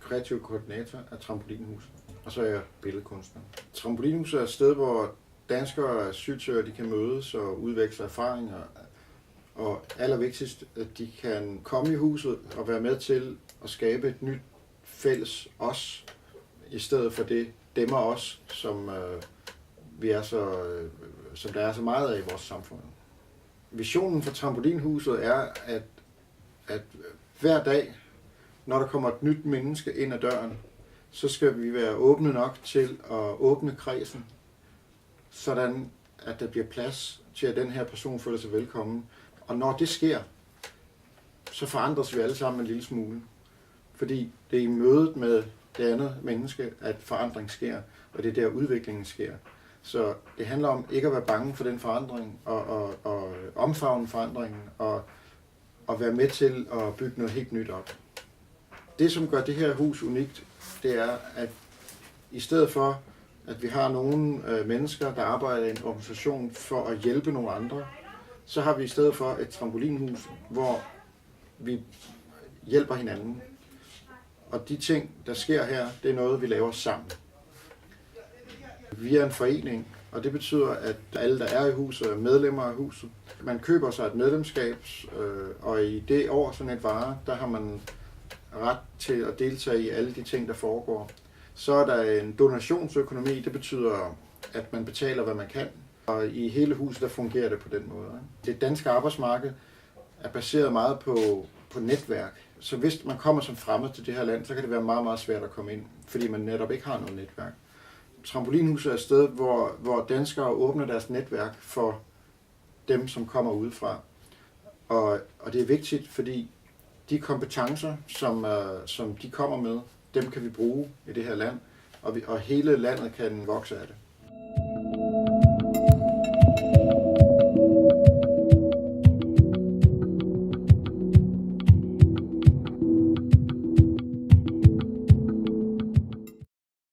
kreativ koordinator af Trampolinhuset, og så er jeg billedkunstner. Trampolinhuset er et sted, hvor danskere og asylsøgere de kan mødes og udveksle erfaringer, og allervigtigst, at de kan komme i huset og være med til at skabe et nyt fælles os, i stedet for det dem og os, som som der er så meget af i vores samfund. Visionen for Trampolinhuset er, at hver dag, når der kommer et nyt menneske ind ad døren, så skal vi være åbne nok til at åbne kredsen, sådan at der bliver plads til, at den her person føler sig velkommen. Og når det sker, så forandres vi alle sammen en lille smule. Fordi det er i mødet med det andet menneske, at forandring sker, og det er der udviklingen sker. Så det handler om ikke at være bange for den forandring, og omfavne forandringen, og være med til at bygge noget helt nyt op. Det, som gør det her hus unikt, det er, at i stedet for, at vi har nogle mennesker, der arbejder i en organisation for at hjælpe nogle andre, så har vi i stedet for et trampolinhus, hvor vi hjælper hinanden. Og de ting, der sker her, det er noget, vi laver sammen. Vi er en forening, og det betyder, at alle, der er i huset, er medlemmer af huset. Man køber sig et medlemskab, og i det år sådan et vare, der har man ret til at deltage i alle de ting, der foregår. Så er der en donationsøkonomi, det betyder, at man betaler, hvad man kan. Og i hele huset, der fungerer det på den måde. Det danske arbejdsmarked er baseret meget på netværk. Så hvis man kommer som fremmed til det her land, så kan det være meget, meget svært at komme ind, fordi man netop ikke har noget netværk. Trampolinhuset er et sted, hvor danskere åbner deres netværk for dem, som kommer udefra. Og det er vigtigt, fordi de kompetencer, som de kommer med, dem kan vi bruge i det her land, og hele landet kan vokse af det.